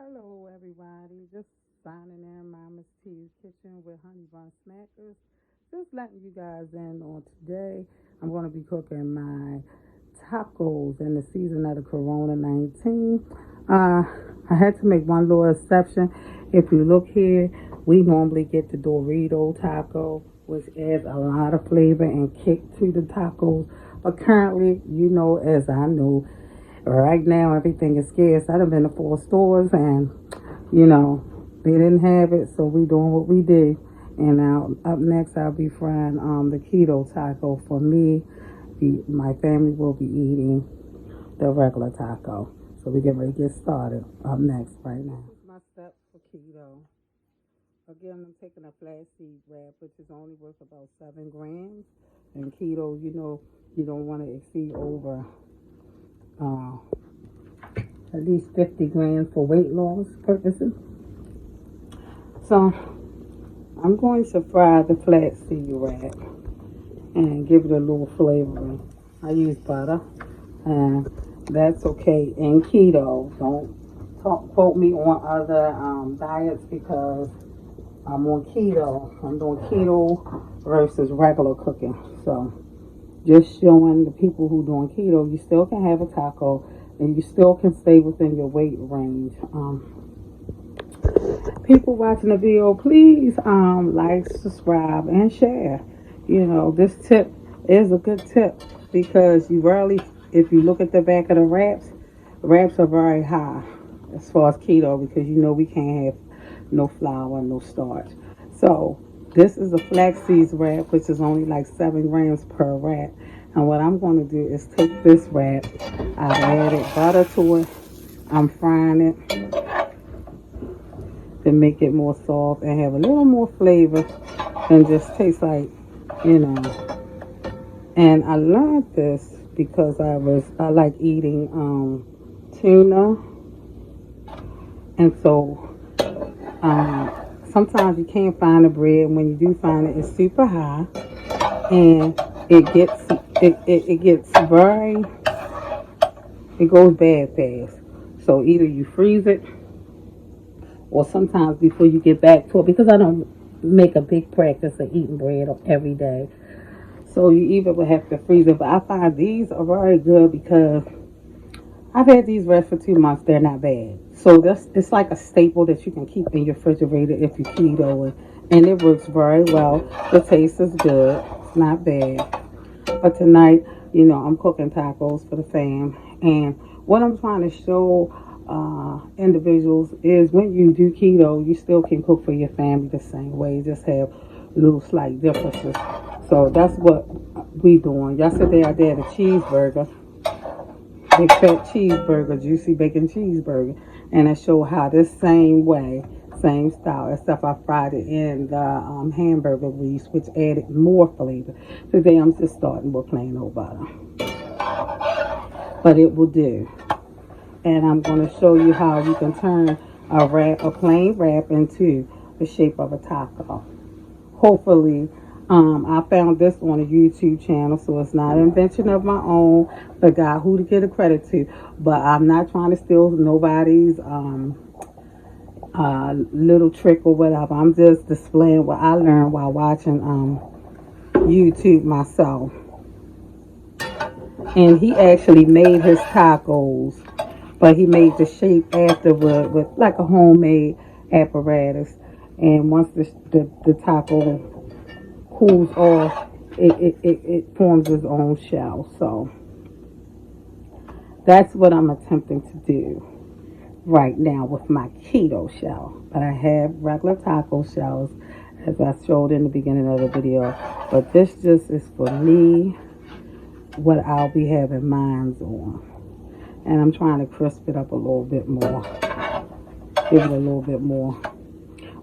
Hello, everybody. Just signing in Mama's T's Kitchen with Honey Bun Smackers. Just letting you guys in on today. I'm going to be cooking my tacos in the season of the Corona 19. I had to make one little exception. If you look here, we normally get the Dorito taco, which adds a lot of flavor and kick to the tacos. But currently, as I know, right now everything is scarce. I done been to 4 stores and they didn't have it, so we doing what we did. And now up next I'll be frying the keto taco for me. My family will be eating the regular taco. So we get ready to get started up next right now. This is my steps for keto. Again, I'm taking a flaxseed wrap, which is only worth about 7 grams. And keto, you don't want to exceed over at least 50 grams for weight loss purposes. So I'm going to fry the flaxseed wrap and give it a little flavoring. I use butter, and that's okay in keto. Don't quote me on other diets because I'm on keto. I'm doing keto versus regular cooking. So just showing the people who doing keto, you still can have a taco and you still can stay within your weight range. People watching the video, please like, subscribe, and share. This tip is a good tip because if you look at the back of the wraps are very high as far as keto because we can't have no flour, no starch. So this is a flaxseed wrap, which is only like 7 grams per wrap. And what I'm going to do is take this wrap, I've added butter to it, I'm frying it to make it more soft and have a little more flavor and just taste like, And I learned this because I like eating tuna, and so sometimes you can't find the bread. When you do find it, it's super high, and it goes bad fast. So either you freeze it, or sometimes before you get back to it, because I don't make a big practice of eating bread every day. So you either will have to freeze it. But I find these are very good because I've had these wraps for 2 months. They're not bad. So it's like a staple that you can keep in your refrigerator if you keto, and it works very well. The taste is good. It's not bad. But tonight, I'm cooking tacos for the fam. And what I'm trying to show individuals is when you do keto, you still can cook for your family the same way. You just have little slight differences. So that's what we doing. Yesterday I did a cheeseburger, big fat cheeseburger, juicy bacon cheeseburger. And I show how this same way, same style, except I fried it in the hamburger grease, which added more flavor. Today I'm just starting with plain old butter. But it will do. And I'm going to show you how you can turn a plain wrap into the shape of a taco. Hopefully, I found this on a YouTube channel, so it's not an invention of my own. The guy who to get a credit to, but I'm not trying to steal nobody's little trick or whatever. I'm just displaying what I learned while watching YouTube myself. And he actually made his tacos, but he made the shape afterward with like a homemade apparatus. And once the taco cools off, it forms its own shell. So that's what I'm attempting to do right now with my keto shell. But I have regular taco shells, as I showed in the beginning of the video. But this just is for me, what I'll be having mines on. And I'm trying to crisp it up a little bit more. Give it a little bit more.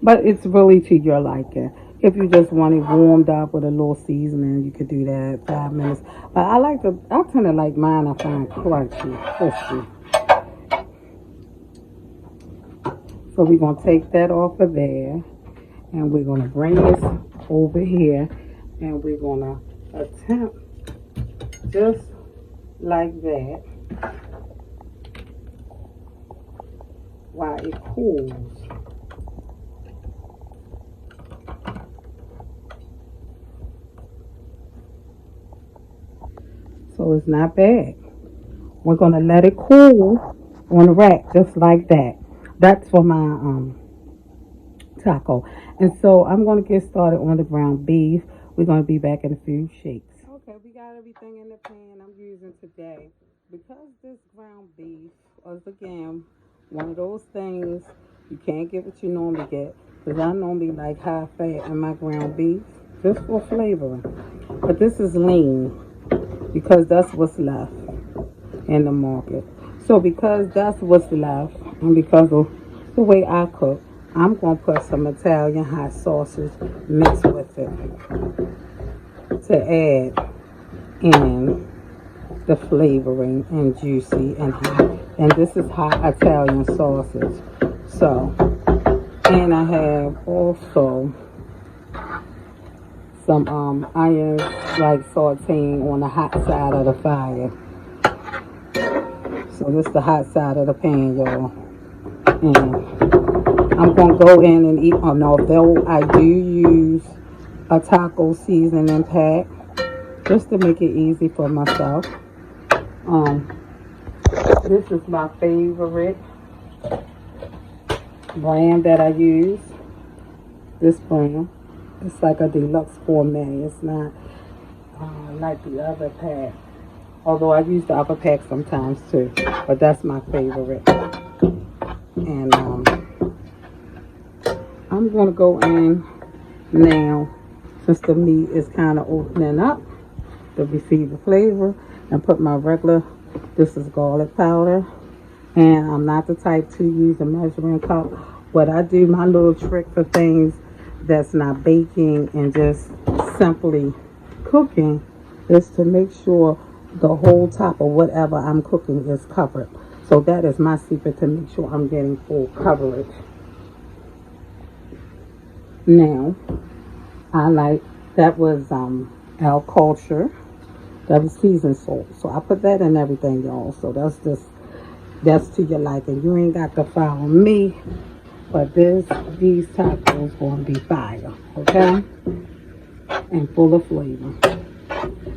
But it's really to your liking. If you just want it warmed up with a little seasoning, you could do that 5 minutes. But I tend to like mine, I find crunchy, crispy. So we're going to take that off of there. And we're going to bring this over here. And we're going to attempt just like that. while it cools. So it's not bad. We're going to let it cool on the rack just like that. That's for my taco. And so I'm going to get started on the ground beef. We're going to be back in a few shakes. Okay, we got everything in the pan I'm using today. Because this ground beef is, again, one of those things you can't get what you normally get. Because I normally like high fat in my ground beef just for flavoring. But this is lean because that's what's left in the market. So because that's what's left and because of the way I cook, I'm going to put some Italian hot sausage mixed with it to add in the flavoring and juicy and hot. And this is hot Italian sausage. So, and I have also some onions like sauteing on the hot side of the fire. So this is the hot side of the pan, y'all. And I'm going to go in and eat. Oh no, though I do use a taco seasoning pack just to make it easy for myself. This is my favorite brand that I use. This brand. It's like a deluxe gourmet. It's not like the other pack. Although I use the other pack sometimes too. But that's my favorite. And I'm going to go in now, since the meat is kind of opening up to receive the flavor, and put my regular, this is garlic powder. And I'm not the type to use a measuring cup. What I do, my little trick for things that's not baking and just simply cooking, is to make sure the whole top of whatever I'm cooking is covered. So that is my secret to make sure I'm getting full coverage. Now, I like, that was our culture. That was seasoned salt. So I put that in everything, y'all. So that's to your liking. You ain't got to follow me. But these tacos going to be fire. Okay? And full of flavor.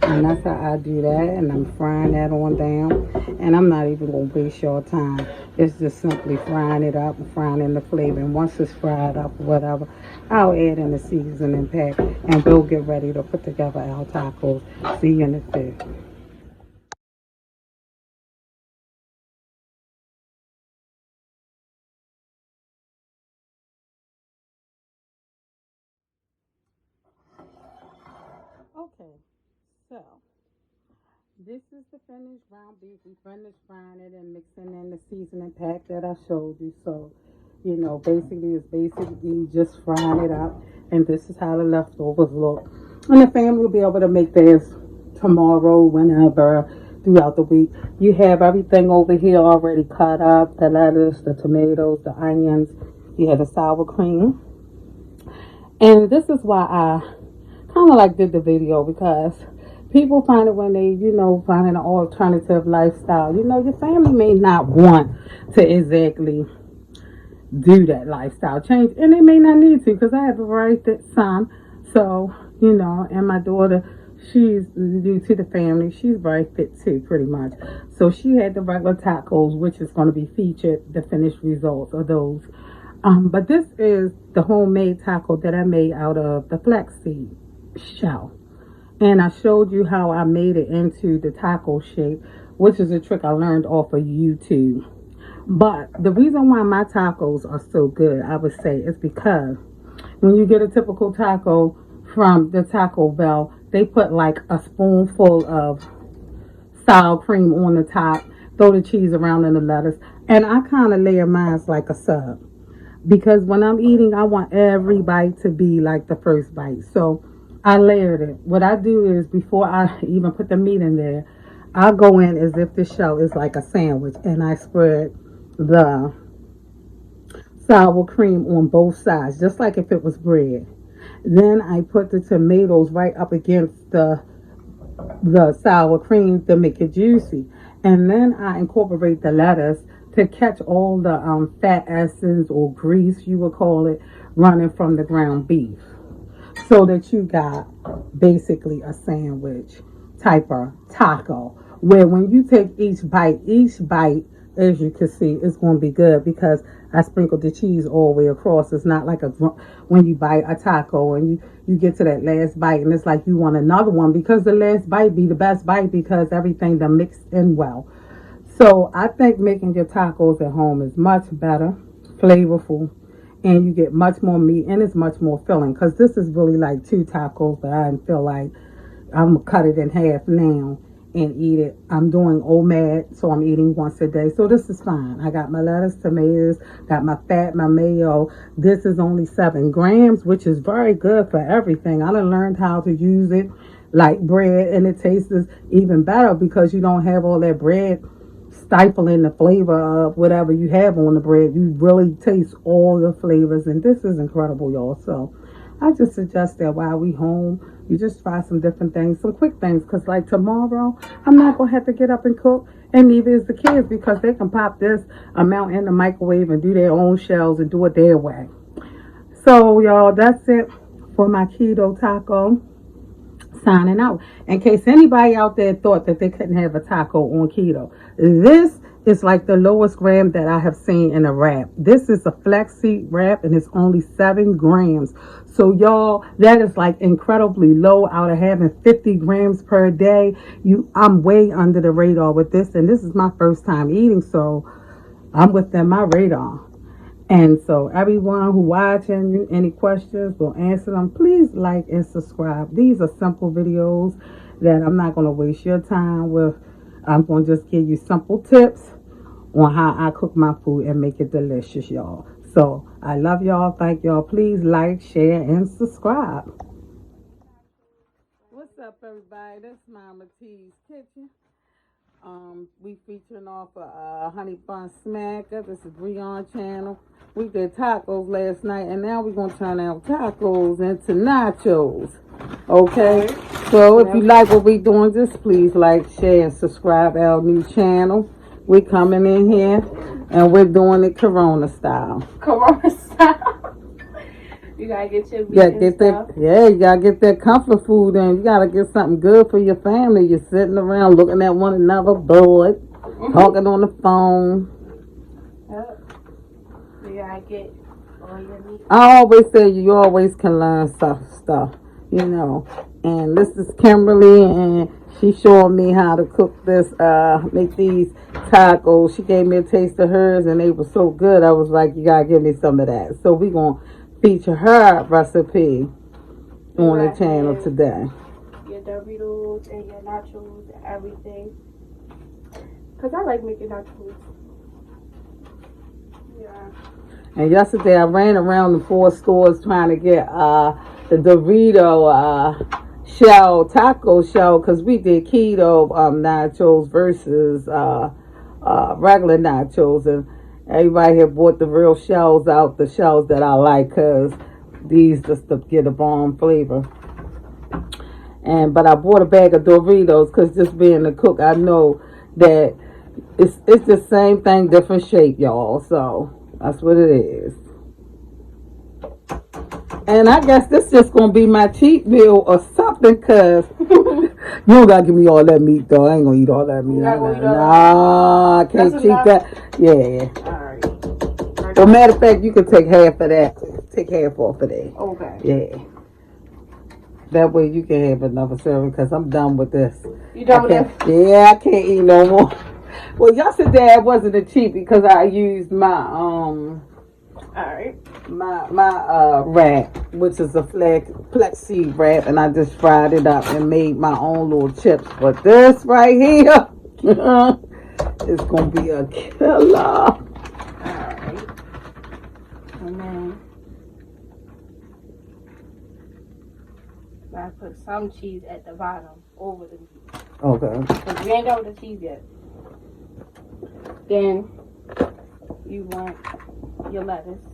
And that's how I do that. And I'm frying that on down. And I'm not even going to waste your time. It's just simply frying it up and frying in the flavor. And once it's fried up or whatever, I'll add in the seasoning pack. And we'll get ready to put together our tacos. See you in the fit. Okay, so this is the finished ground beef. We finished frying it and mixing in the seasoning pack that I showed you. So, you know, basically it's basically just frying it up. And this is how the leftovers look. And the family will be able to make theirs tomorrow, whenever, throughout the week. You have everything over here already cut up. The lettuce, the tomatoes, the onions. You have the sour cream. And this is why I kind of like did the video, because people find it when they, you know, find an alternative lifestyle. You know, your family may not want to exactly do that lifestyle change, and they may not need to, because I have a very thick son. So, you know, and my daughter, she's new to the family. She's very fit too, pretty much. So she had the regular tacos, which is going to be featured, the finished results of those. But this is the homemade taco that I made out of the flaxseed shell. And I showed you how I made it into the taco shape, which is a trick I learned off of YouTube. But the reason why my tacos are so good, I would say, is because when you get a typical taco from the Taco Bell, they put like a spoonful of sour cream on the top, throw the cheese around and the lettuce. And I kind of layer mine like a sub. Because when I'm eating, I want every bite to be like the first bite. So I layered it. What I do is, before I even put the meat in there, I go in as if the shell is like a sandwich, and I spread the sour cream on both sides, just like if it was bread. Then I put the tomatoes right up against the sour cream to make it juicy. And then I incorporate the lettuce to catch all the fat acids or grease, you would call it, running from the ground beef. So that you got basically a sandwich type of taco, where when you take each bite, as you can see, it's going to be good because I sprinkled the cheese all the way across. It's not like when you bite a taco and you get to that last bite and it's like you want another one, because the last bite be the best bite because everything done mixed in well. So I think making your tacos at home is much better, flavorful, and you get much more meat and it's much more filling, because this is really like 2 tacos, but I didn't feel like I'm gonna cut it in half now and eat it. I'm doing OMAD, so I'm eating once a day, so this is fine. I got my lettuce, tomatoes, got my fat, my mayo. This is only 7 grams, which is very good for everything. I done learned how to use it like bread, and it tastes even better because you don't have all that bread stifling the flavor of whatever you have on the bread. You really taste all the flavors, and this is incredible, y'all. So I just suggest that while we home, you just try some different things, some quick things, because like tomorrow, I'm not going to have to get up and cook, and neither is the kids, because they can pop this amount in the microwave and do their own shells and do it their way. So, y'all, that's it for my keto taco. Signing out. In case anybody out there thought that they couldn't have a taco on keto, this is like the lowest gram that I have seen in a wrap. This is a flaxseed wrap and it's only 7 grams. So y'all, that is like incredibly low out of having 50 grams per day. I'm way under the radar with this, and this is my first time eating, so I'm within my radar. And so everyone who watching, any questions, we'll answer them. Please like and subscribe. These are simple videos that I'm not going to waste your time with. I'm going to just give you simple tips on how I cook my food and make it delicious, y'all. So I love y'all. Thank y'all. Please like, share, and subscribe. What's up, everybody? This is Mama T's Kitchen. We featuring off a honey bun smacker. This is Breon channel. We did tacos last night, and now we're gonna turn our tacos into nachos. Okay, so if you like what we doing, just please like, share, and subscribe our new channel. We coming in here and we're doing it Corona style. Corona style. You gotta get your meat and stuff. You gotta get that comfort food in. You gotta get something good for your family. You're sitting around looking at one another, bored, talking on the phone. Yep. You gotta get all your meat. I always say you always can learn stuff, you know. And this is Kimberly, and she showed me how to cook this, make these tacos. She gave me a taste of hers, and they were so good. I was like, you gotta give me some of that. So we gonna feature her recipe on the channel today. Your Doritos and your nachos and everything. Because I like making nachos. Yeah. And yesterday I ran around the 4 stores trying to get the Dorito taco shell, because we did keto nachos versus regular nachos, and everybody had bought the real shells out, the shells that I like, because these just to get a bomb flavor. But I bought a bag of Doritos because just being a cook, I know that it's the same thing, different shape, y'all. So that's what it is. And I guess this is just going to be my cheat meal or something, because you don't got to give me all that meat, though. I ain't going to eat all that meat. Nah, I can't cheat that. Yeah. All right. Well, matter of fact, you can take half of that. Take half off of that. Okay. Yeah. That way you can have another serving, because I'm done with this. You done with it? Yeah, I can't eat no more. Well, yesterday I wasn't a cheat because I used my my wrap, which is a flaxseed wrap, and I just fried it up and made my own little chips. But this right here is gonna be a killer. Alright. And then I put some cheese at the bottom over the meat. Okay. Because we ain't done with the cheese yet. Then you want your lettuce.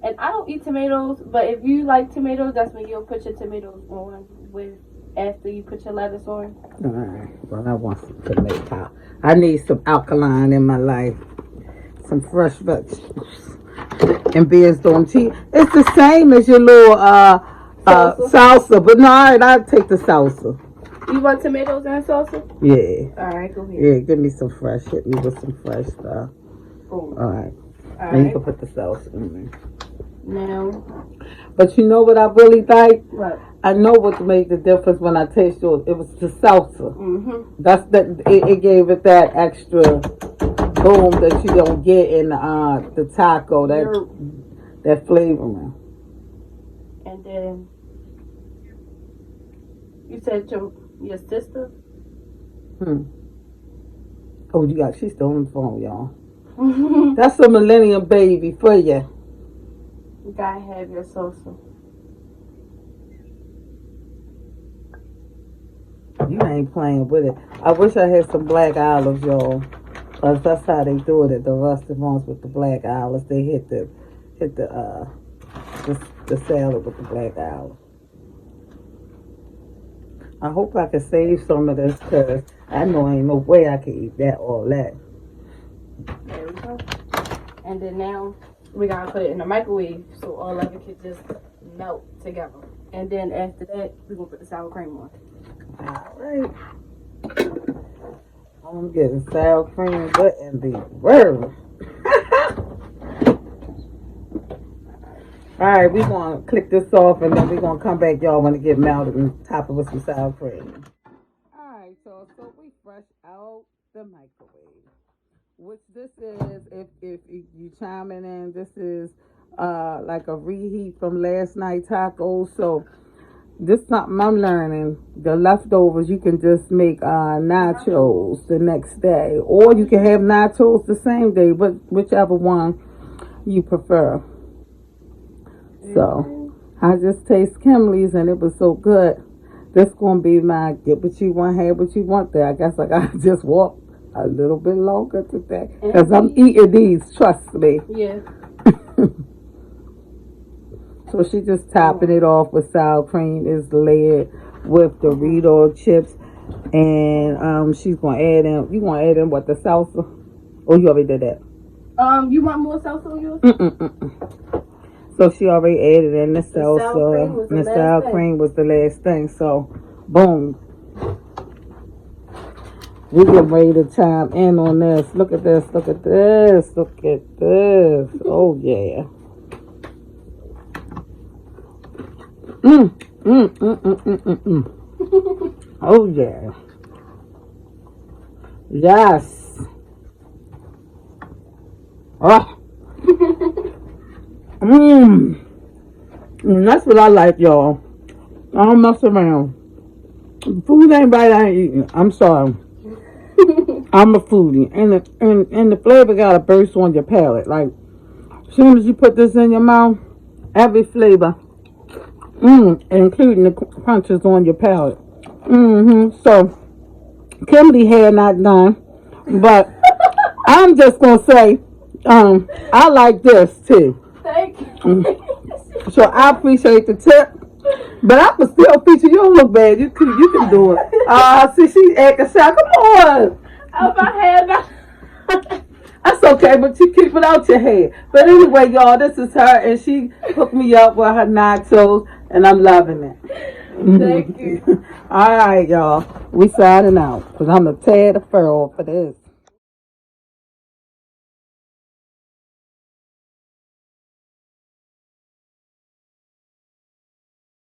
And I don't eat tomatoes, but if you like tomatoes, that's when you'll put your tomatoes on with after you put your lettuce on. Alright, well, I want some tomato. I need some alkaline in my life. Some fresh vegetables. And beers don't cheat. It's the same as your little salsa. But no, alright, I'll take the salsa. You want tomatoes and salsa? Yeah. Alright, go ahead. Yeah, give me some fresh. Hit me with some fresh stuff. Alright. And you can put the salsa in there. Now. But you know what I really like? What? I know what made the difference when I taste yours. It was the salsa. Mm-hmm. That's that. It gave it that extra boom that you don't get in the taco. That flavoring. And then you said your sister. Oh, she's still on the phone, y'all. That's a millennium baby for you. You gotta have your salsa. You ain't playing with it. I wish I had some black olives, y'all. Cause that's how they do it at the restaurants with the black olives. They hit the salad with the black olives. I hope I can save some of this because I know ain't no way I can eat all that. There we go. And then now we gotta put it in the microwave so all of it can just melt together. And then after that, we're gonna put the sour cream on. Alright. I'm getting sour cream. What in the world? Alright, we're going to click this off and then we're going to come back, y'all, when it get melted and top it with some sour cream. Alright, so we fresh out the microwave. Which this is, if you chiming in, this is like a reheat from last night tacos. So this is something I'm learning. The leftovers, you can just make nachos the next day. Or you can have nachos the same day, but whichever one you prefer. So, I just taste Kimley's and it was so good. This going to be my get what you want, have what you want there. I guess I got to just walk a little bit longer today. Because I'm eating these, trust me. Yeah. So she just topping it off with sour cream. Is layered with Dorito chips. And she's going to add in, you going to add in what, the salsa? Oh, you already did that. You want more salsa on yours? So she already added in the salsa. And the sour cream was the last thing. So, boom. We get ready to chime in on this. Look at this. Look at this. Look at this. Oh, yeah. Oh, yeah. Yes. Oh. That's what I like, y'all. I don't mess around. Food ain't right, I ain't eating. I'm sorry. I'm a foodie. And the flavor got to burst on your palate. Like, as soon as you put this in your mouth, every flavor, including the crunches on your palate. So, Kimberly had not done, but I'm just going to say, I like this too. Thank you. So I appreciate the tip, but I can still feature. You don't look bad. You can do it. See, she's acting shy. Come on. Oh, my head. That's okay, but you keep it out your head. But anyway, y'all, this is her, and she hooked me up with her nachos, and I'm loving it. Thank you. All right, y'all. We signing out, because I'm a tad of fur for this.